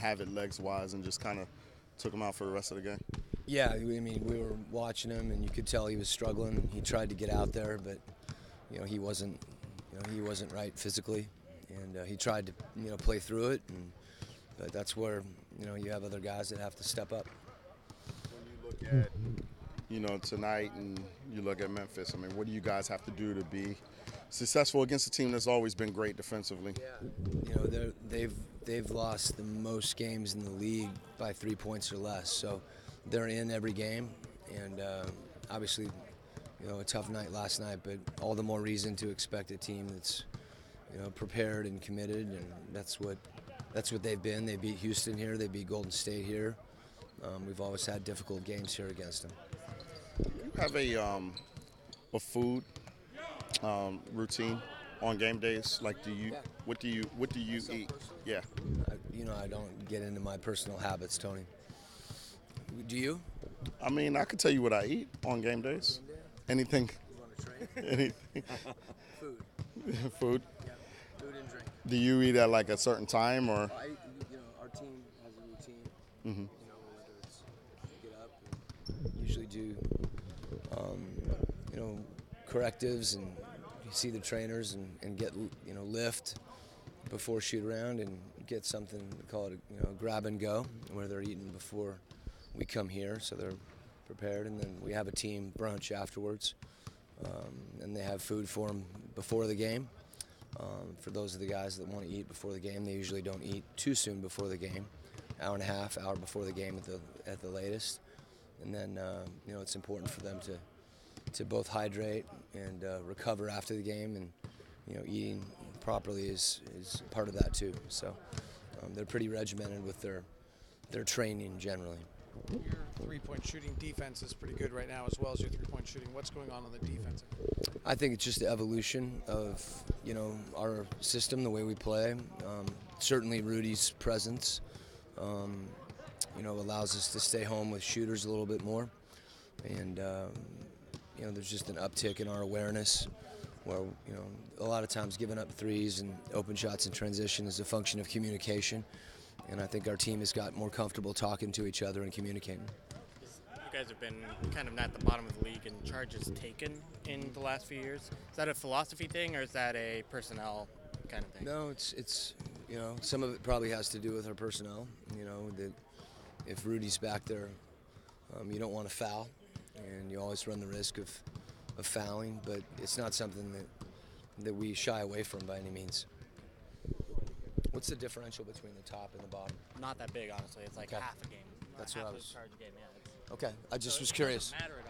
have it legs-wise and just kind of took him out for the rest of the game? Yeah, I mean, we were watching him, and you could tell he was struggling. He tried to get out there, but he wasn't, he wasn't right physically, and he tried to, play through it, but that's where, you have other guys that have to step up. When you look at, tonight, and you look at Memphis, I mean, what do you guys have to do to be successful against a team that's always been great defensively? Yeah, they've lost the most games in the league by 3 points or less, so they're in every game, and obviously, a tough night last night, but all the more reason to expect a team that's, prepared and committed, and that's what they've been. They beat Houston here, they beat Golden State here. We've always had difficult games here against them. You have a food routine on game days? Like, what do you eat? Yeah. I don't get into my personal habits, Tony. Do you? I mean, I could tell you what I eat on game days. Anything. You want to train? Anything. Food. Food. Yeah. Food and drink. Do you eat at like a certain time or? Our team has a routine. Mm-hmm. Whether it's get up, and usually do, correctives, and you see the trainers and get, lift before shoot around, and get something, we call it a grab and go, where they're eating before we come here, so they're prepared, and then we have a team brunch afterwards, and they have food for them before the game. For those of the guys that want to eat before the game, they usually don't eat too soon before the game, hour and a half, hour before the game at the latest, and then it's important for them to both hydrate and recover after the game, and eating properly is part of that too. So they're pretty regimented with their training generally. Your three-point shooting defense is pretty good right now, as well as your three-point shooting. What's going on the defensive? I think it's just the evolution of our system, the way we play. Certainly Rudy's presence allows us to stay home with shooters a little bit more, and there's just an uptick in our awareness, where a lot of times giving up threes and open shots in transition is a function of communication. And I think our team has got more comfortable talking to each other and communicating. You guys have been kind of at the bottom of the league in charges taken in the last few years. Is that a philosophy thing, or is that a personnel kind of thing? No, it's some of it probably has to do with our personnel. That if Rudy's back there, you don't want to foul, and you always run the risk of fouling. But it's not something that we shy away from by any means. What's the differential between the top and the bottom? Not that big, honestly. It's like half a game. That's half what I a was. charge game, yeah. Okay, I just was curious. It doesn't matter at